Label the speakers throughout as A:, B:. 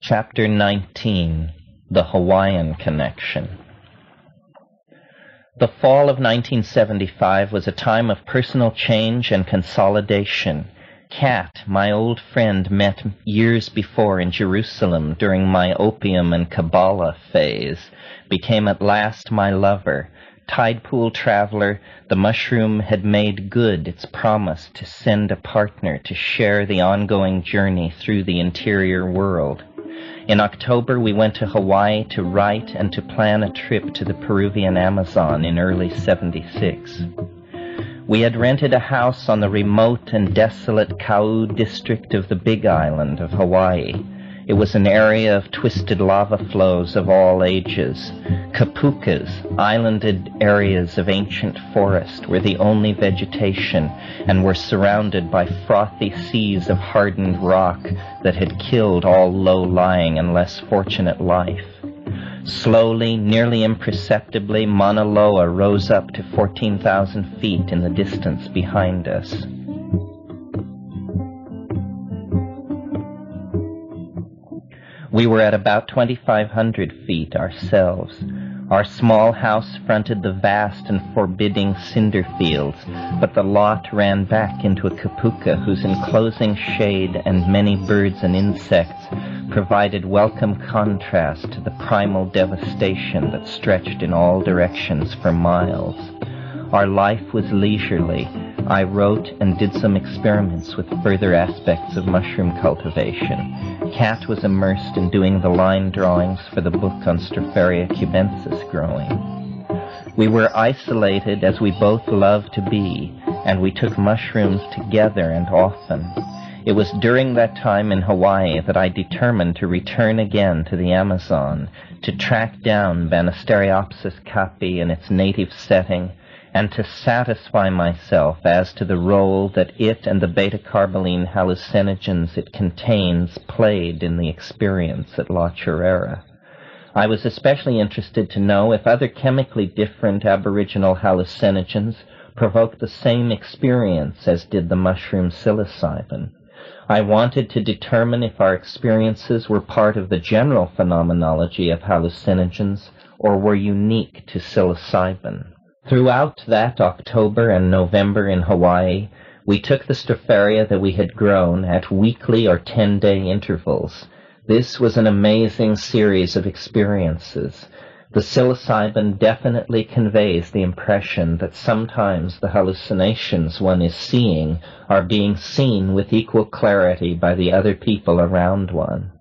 A: Chapter 19, The Hawaiian Connection. The fall of 1975 was a time of personal change and consolidation. Kat, my old friend, met years before in Jerusalem during my opium and Kabbalah phase, became at last my lover. Tide pool traveler, the mushroom had made good its promise to send a partner to share the ongoing journey through the interior world. In October, we went to Hawaii to write and to plan a trip to the Peruvian Amazon in early '76. We had rented a house on the remote and desolate Kau district of the Big Island of Hawaii. It was an area of twisted lava flows of all ages. Kapukas, islanded areas of ancient forest, were the only vegetation and were surrounded by frothy seas of hardened rock that had killed all low-lying and less fortunate life. Slowly, nearly imperceptibly, Mauna Loa rose up to 14,000 feet in the distance behind us. We were at about 2,500 feet ourselves. Our small house fronted the vast and forbidding cinder fields, but the lot ran back into a kapuka whose enclosing shade and many birds and insects provided welcome contrast to the primal devastation that stretched in all directions for miles. Our life was leisurely. I wrote and did some experiments with further aspects of mushroom cultivation. Kat was immersed in doing the line drawings for the book on Stropharia cubensis growing. We were isolated as we both loved to be, and we took mushrooms together and often. It was during that time in Hawaii that I determined to return again to the Amazon, to track down Banisteriopsis caapi in its native setting, and to satisfy myself as to the role that it and the beta-carboline hallucinogens it contains played in the experience at La Chorrera. I was especially interested to know if other chemically different aboriginal hallucinogens provoked the same experience as did the mushroom psilocybin. I wanted to determine if our experiences were part of the general phenomenology of hallucinogens or were unique to psilocybin. Throughout that October and November in Hawaii, we took the Stropharia that we had grown at weekly or 10-day intervals. This was an amazing series of experiences. The psilocybin definitely conveys the impression that sometimes the hallucinations one is seeing are being seen with equal clarity by the other people around one.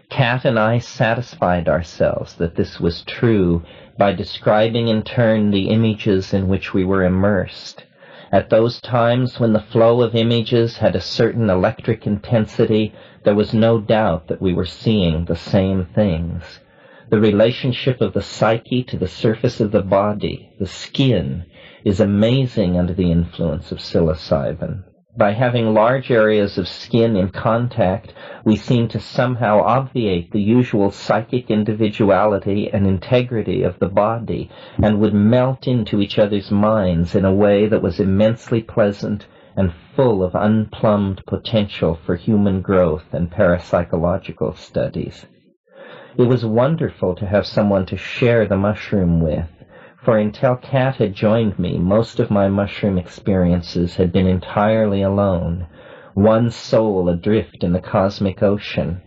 A: Kat and I satisfied ourselves that this was true by describing in turn the images in which we were immersed. At those times when the flow of images had a certain electric intensity, there was no doubt that we were seeing the same things. The relationship of the psyche to the surface of the body, the skin, is amazing under the influence of psilocybin. By having large areas of skin in contact, we seem to somehow obviate the usual psychic individuality and integrity of the body, and would melt into each other's minds in a way that was immensely pleasant and full of unplumbed potential for human growth and parapsychological studies. It was wonderful to have someone to share the mushroom with, for until Kat had joined me, most of my mushroom experiences had been entirely alone, one soul adrift in the cosmic ocean.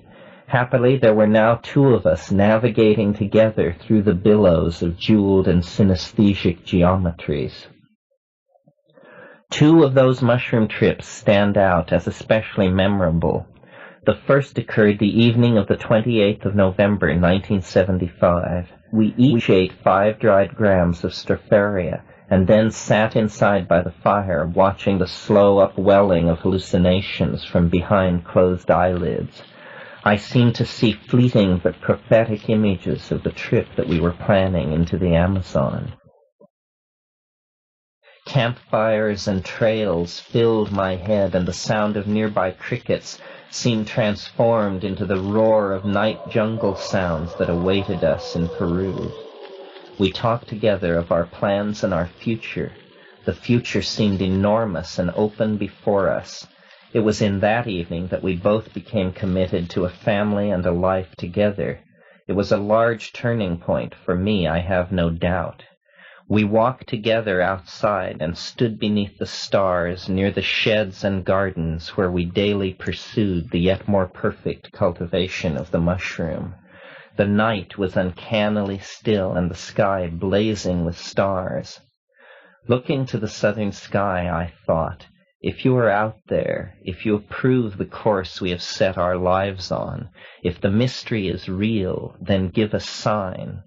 A: Happily, there were now two of us navigating together through the billows of jeweled and synesthesic geometries. Two of those mushroom trips stand out as especially memorable. The first occurred the evening of the 28th of November, 1975. We each ate 5 dried grams of Stropharia, and then sat inside by the fire, watching the slow upwelling of hallucinations from behind closed eyelids. I seemed to see fleeting but prophetic images of the trip that we were planning into the Amazon. Campfires and trails filled my head, and the sound of nearby crickets seemed transformed into the roar of night jungle sounds that awaited us in Peru. We talked together of our plans and our future. The future seemed enormous and open before us. It was in that evening that we both became committed to a family and a life together. It was a large turning point for me, I have no doubt. We walked together outside and stood beneath the stars near the sheds and gardens where we daily pursued the yet more perfect cultivation of the mushroom. The night was uncannily still and the sky blazing with stars. Looking to the southern sky, I thought, if you are out there, if you approve the course we have set our lives on, if the mystery is real, then give a sign.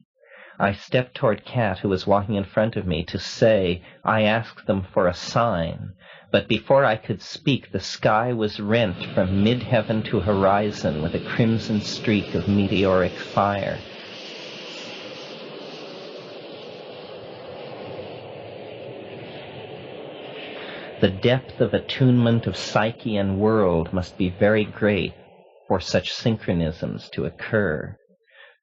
A: I stepped toward Cat, who was walking in front of me, to say, I asked them for a sign. But before I could speak, the sky was rent from mid-heaven to horizon with a crimson streak of meteoric fire. The depth of attunement of psyche and world must be very great for such synchronisms to occur.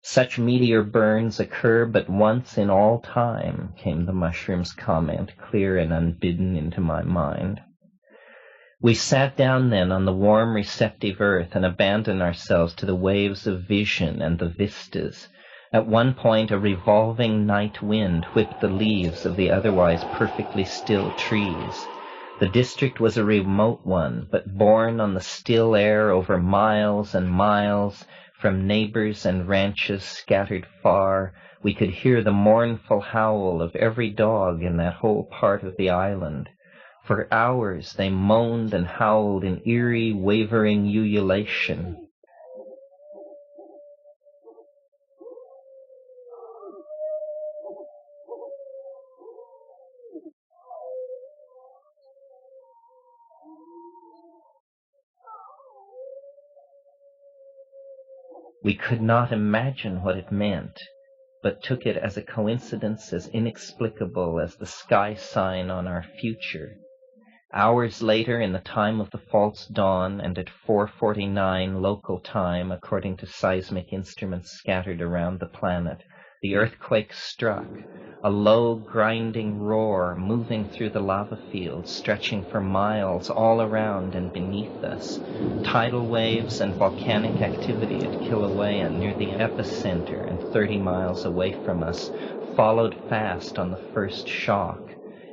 A: Such meteor burns occur but once in all time, came the mushroom's comment, clear and unbidden, into my mind. We sat down then on the warm, receptive earth and abandoned ourselves to the waves of vision and the vistas. At one point, a revolving night wind whipped the leaves of the otherwise perfectly still trees. The district was a remote one, but borne on the still air over miles and miles, from neighbors and ranches scattered far, we could hear the mournful howl of every dog in that whole part of the island. For hours they moaned and howled in eerie, wavering ululation. We could not imagine what it meant, but took it as a coincidence as inexplicable as the sky sign on our future. Hours later, in the time of the false dawn, and at 4:49 local time, according to seismic instruments scattered around the planet, the earthquake struck, a low, grinding roar moving through the lava fields, stretching for miles all around and beneath us. Tidal waves and volcanic activity at Kilauea near the epicenter and 30 miles away from us followed fast on the first shock.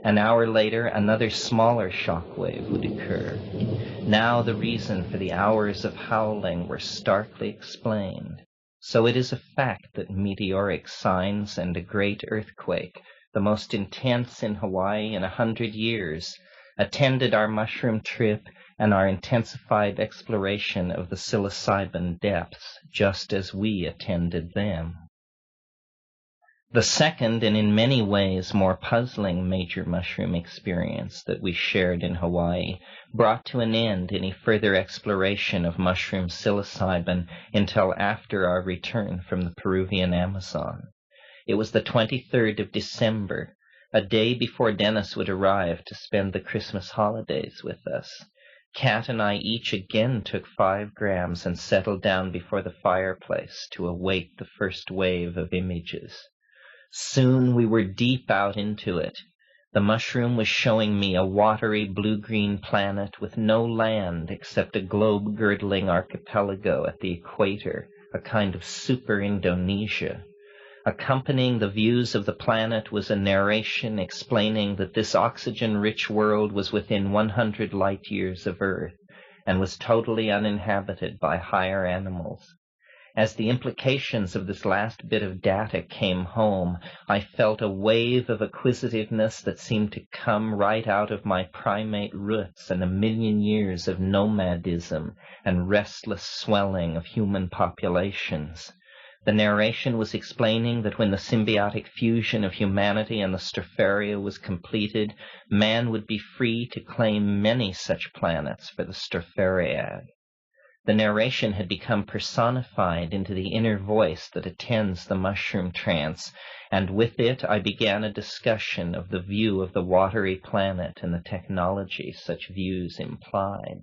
A: An hour later, another smaller shock wave would occur. Now the reason for the hours of howling were starkly explained. So it is a fact that meteoric signs and a great earthquake, the most intense in Hawaii in 100 years, attended our mushroom trip and our intensified exploration of the psilocybin depths, just as we attended them. The second, and in many ways more puzzling major mushroom experience that we shared in Hawaii, brought to an end any further exploration of mushroom psilocybin until after our return from the Peruvian Amazon. It was the 23rd of December, a day before Dennis would arrive to spend the Christmas holidays with us. Cat and I each again took 5 grams and settled down before the fireplace to await the first wave of images. Soon we were deep out into it. The mushroom was showing me a watery blue-green planet with no land except a globe-girdling archipelago at the equator, a kind of super Indonesia. Accompanying the views of the planet was a narration explaining that this oxygen-rich world was within 100 light-years of Earth and was totally uninhabited by higher animals. As the implications of this last bit of data came home, I felt a wave of acquisitiveness that seemed to come right out of my primate roots and a million years of nomadism and restless swelling of human populations. The narration was explaining that when the symbiotic fusion of humanity and the Stropharia was completed, man would be free to claim many such planets for the Strophariad. The narration had become personified into the inner voice that attends the mushroom trance, and with it I began a discussion of the view of the watery planet and the technology such views implied.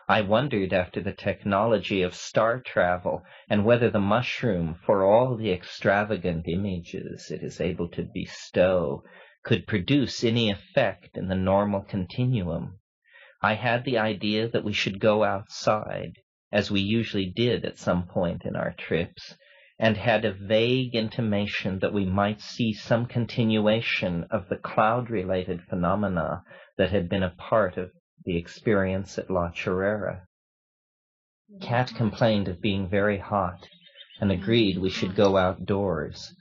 A: I wondered after the technology of star travel and whether the mushroom, for all the extravagant images it is able to bestow, could produce any effect in the normal continuum. I had the idea that we should go outside, as we usually did at some point in our trips, and had a vague intimation that we might see some continuation of the cloud-related phenomena that had been a part of the experience at La Chorrera. Cat complained of being very hot and agreed we should go outdoors.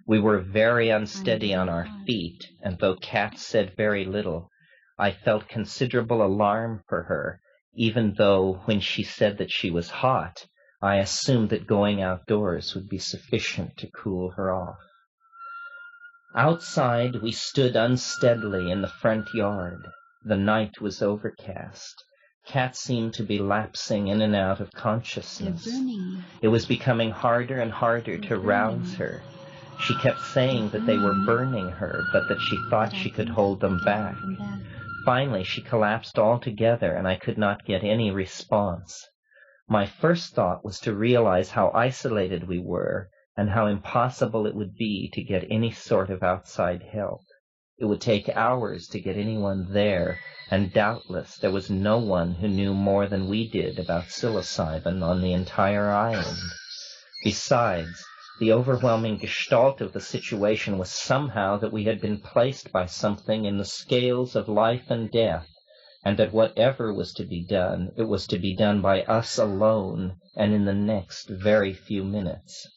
A: We were very unsteady on our feet, and though Cat said very little, I felt considerable alarm for her, even though when she said that she was hot, I assumed that going outdoors would be sufficient to cool her off. Outside, we stood unsteadily in the front yard. The night was overcast. Cat seemed to be lapsing in and out of consciousness. It was becoming harder and harder to rouse her. She kept saying that they were burning her, but that she thought she could hold them back. Finally, she collapsed altogether, and I could not get any response. My first thought was to realize how isolated we were and how impossible it would be to get any sort of outside help. It would take hours to get anyone there, and doubtless there was no one who knew more than we did about psilocybin on the entire island. Besides, the overwhelming gestalt of the situation was somehow that we had been placed by something in the scales of life and death, and that whatever was to be done, it was to be done by us alone and in the next very few minutes.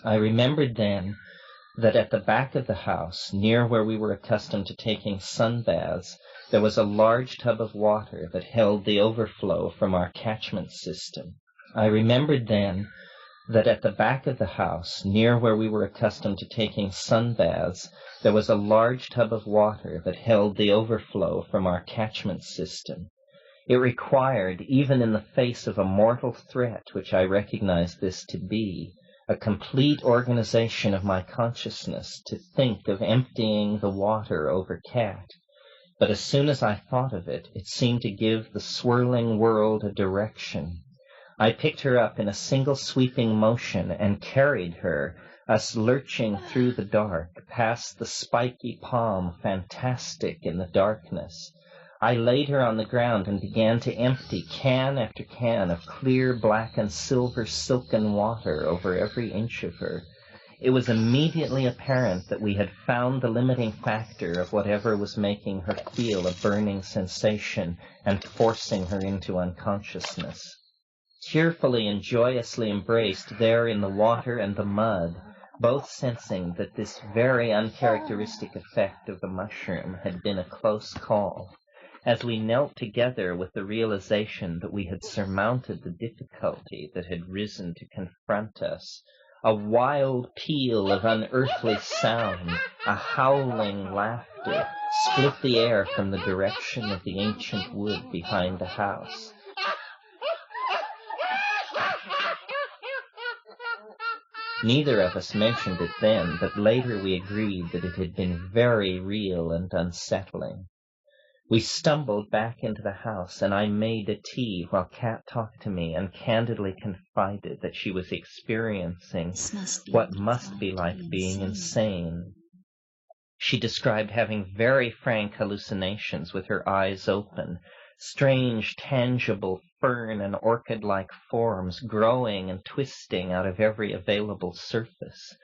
A: I remembered then that at the back of the house, near where we were accustomed to taking sun baths, there was a large tub of water that held the overflow from our catchment system. I remembered then that at the back of the house, near where we were accustomed to taking sun baths, there was a large tub of water that held the overflow from our catchment system. It required, even in the face of a mortal threat, which I recognized this to be, a complete organization of my consciousness to think of emptying the water over Cat. But as soon as I thought of it, it seemed to give the swirling world a direction. I picked her up in a single sweeping motion and carried her, us lurching through the dark, past the spiky palm, fantastic in the darkness. I laid her on the ground and began to empty can after can of clear black and silver silken water over every inch of her. It was immediately apparent that we had found the limiting factor of whatever was making her feel a burning sensation and forcing her into unconsciousness. Tearfully and joyously embraced there in the water and the mud, both sensing that this very uncharacteristic effect of the mushroom had been a close call. As we knelt together with the realization that we had surmounted the difficulty that had risen to confront us, a wild peal of unearthly sound, a howling laughter, split the air from the direction of the ancient wood behind the house. Neither of us mentioned it then, but later we agreed that it had been very real and unsettling. We stumbled back into the house, and I made a tea while Cat talked to me and candidly confided that she was experiencing what must be like being insane. She described having very frank hallucinations with her eyes open, strange, tangible fern and orchid-like forms growing and twisting out of every available surface.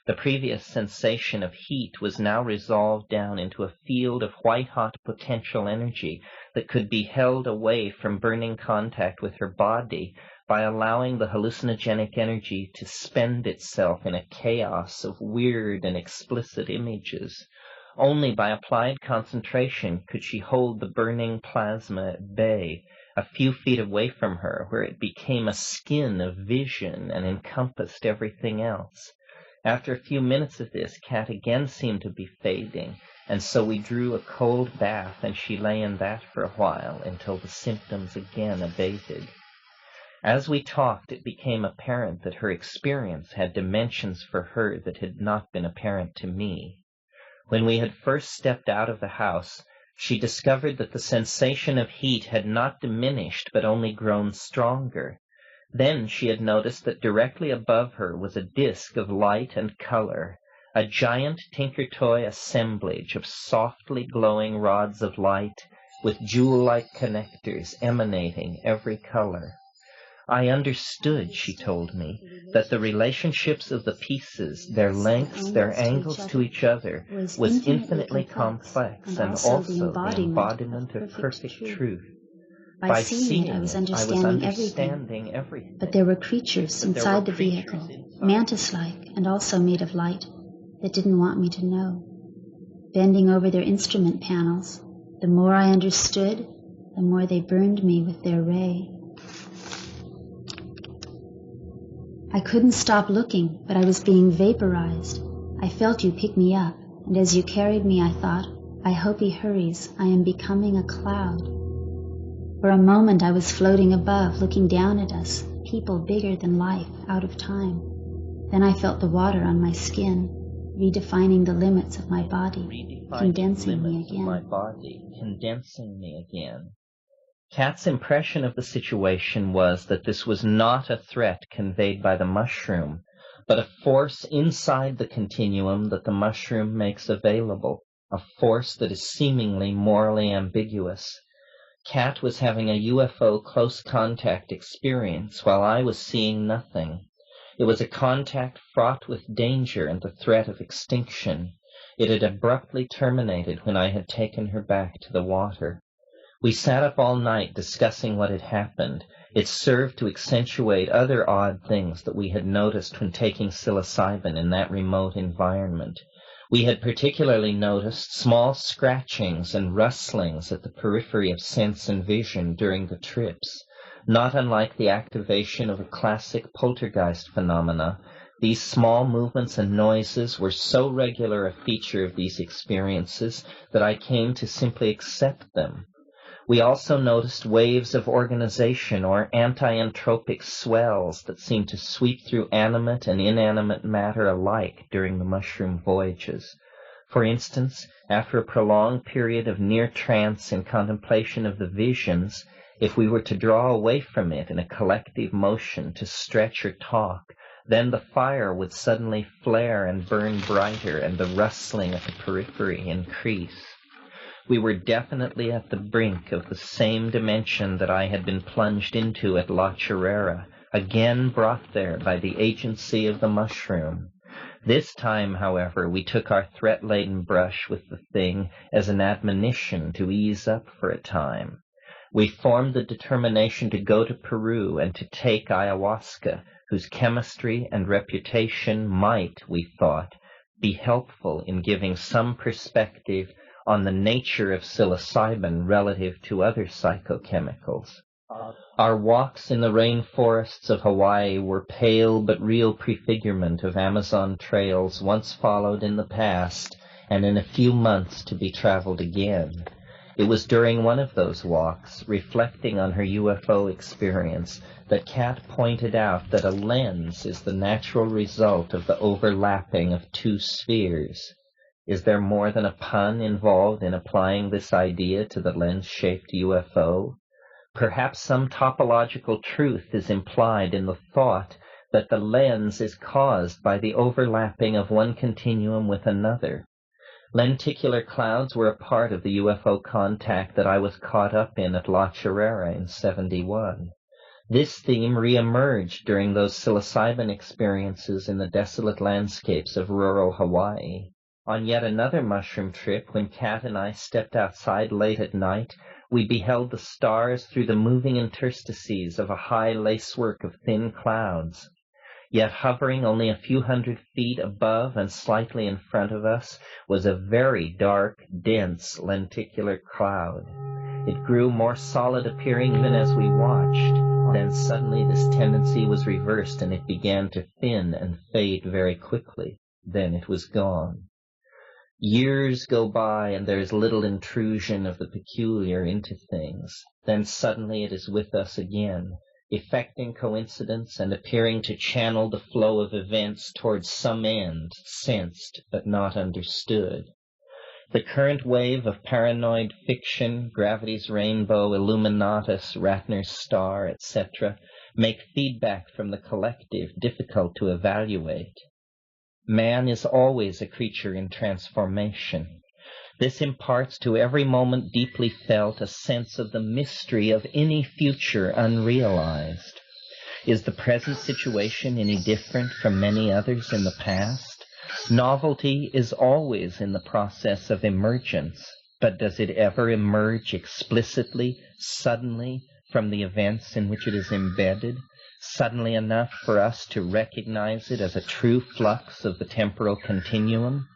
A: The previous sensation of heat was now resolved down into a field of white-hot potential energy that could be held away from burning contact with her body by allowing the hallucinogenic energy to spend itself in a chaos of weird and explicit images. Only by applied concentration could she hold the burning plasma at bay, a few feet away from her, where it became a skin of vision and encompassed everything else. After a few minutes of this, Cat again seemed to be fading, and so we drew a cold bath, and she lay in that for a while until the symptoms again abated. As we talked, it became apparent that her experience had dimensions for her that had not been apparent to me. When we had first stepped out of the house, she discovered that the sensation of heat had not diminished but only grown stronger. Then she had noticed that directly above her was a disk of light and color, a giant tinker-toy assemblage of softly glowing rods of light with jewel-like connectors emanating every color. I understood, she told me, that the relationships of the pieces, their lengths, their angles to each other, was infinitely complex and also the embodiment of perfect truth. By seeing it, I was understanding everything.
B: But there were creatures inside the vehicle, mantis-like and also made of light, that didn't want me to know. Bending over their instrument panels, the more I understood, the more they burned me with their ray. I couldn't stop looking, but I was being vaporized. I felt you pick me up, and as you carried me, I thought, I hope he hurries. I am becoming a cloud. For a moment, I was floating above, looking down at us, people bigger than life, out of time. Then I felt the water on my skin, redefining the limits of my body, condensing me again.
A: Kat's impression of the situation was that this was not a threat conveyed by the mushroom, but a force inside the continuum that the mushroom makes available, a force that is seemingly morally ambiguous. Kat was having a UFO close contact experience while I was seeing nothing. It was a contact fraught with danger and the threat of extinction. It had abruptly terminated when I had taken her back to the water. We sat up all night discussing what had happened. It served to accentuate other odd things that we had noticed when taking psilocybin in that remote environment. We had particularly noticed small scratchings and rustlings at the periphery of sense and vision during the trips. Not unlike the activation of a classic poltergeist phenomena, these small movements and noises were so regular a feature of these experiences that I came to simply accept them. We also noticed waves of organization or anti-entropic swells that seemed to sweep through animate and inanimate matter alike during the mushroom voyages. For instance, after a prolonged period of near trance in contemplation of the visions, if we were to draw away from it in a collective motion to stretch or talk, then the fire would suddenly flare and burn brighter and the rustling at the periphery increase. We were definitely at the brink of the same dimension that I had been plunged into at La Chorrera, again brought there by the agency of the mushroom. This time, however, we took our threat-laden brush with the thing as an admonition to ease up for a time. We formed the determination to go to Peru and to take ayahuasca, whose chemistry and reputation might, we thought, be helpful in giving some perspective on the nature of psilocybin relative to other psychochemicals. Our walks in the rainforests of Hawaii were pale but real prefigurement of Amazon trails once followed in the past and in a few months to be traveled again. It was during one of those walks, reflecting on her UFO experience, that Kat pointed out that a lens is the natural result of the overlapping of two spheres. Is there more than a pun involved in applying this idea to the lens-shaped UFO? Perhaps some topological truth is implied in the thought that the lens is caused by the overlapping of one continuum with another. Lenticular clouds were a part of the UFO contact that I was caught up in at La Chorrera in '71. This theme reemerged during those psilocybin experiences in the desolate landscapes of rural Hawaii. On yet another mushroom trip, when Kat and I stepped outside late at night, we beheld the stars through the moving interstices of a high lacework of thin clouds. Yet hovering only a few hundred feet above and slightly in front of us was a very dark, dense lenticular cloud. It grew more solid appearing even as we watched. Then suddenly this tendency was reversed and it began to thin and fade very quickly. Then it was gone. Years go by and there is little intrusion of the peculiar into things. Then suddenly it is with us again, effecting coincidence and appearing to channel the flow of events towards some end, sensed but not understood. The current wave of paranoid fiction, Gravity's Rainbow, Illuminatus, Ratner's Star, etc., make feedback from the collective difficult to evaluate. Man is always a creature in transformation. This imparts to every moment deeply felt a sense of the mystery of any future unrealized. Is the present situation any different from many others in the past? Novelty is always in the process of emergence, but does it ever emerge explicitly, suddenly, from the events in which it is embedded, suddenly enough for us to recognize it as a true flux of the temporal continuum?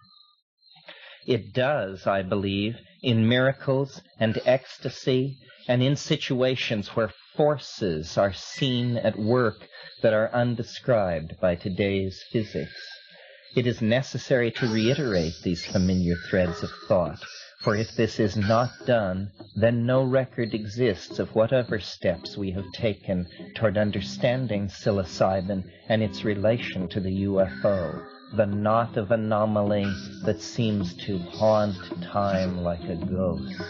A: It does, I believe, in miracles and ecstasy, and in situations where forces are seen at work that are undescribed by today's physics. It is necessary to reiterate these familiar threads of thought, for if this is not done, then no record exists of whatever steps we have taken toward understanding psilocybin and its relation to the UFO, the knot of anomaly that seems to haunt time like a ghost.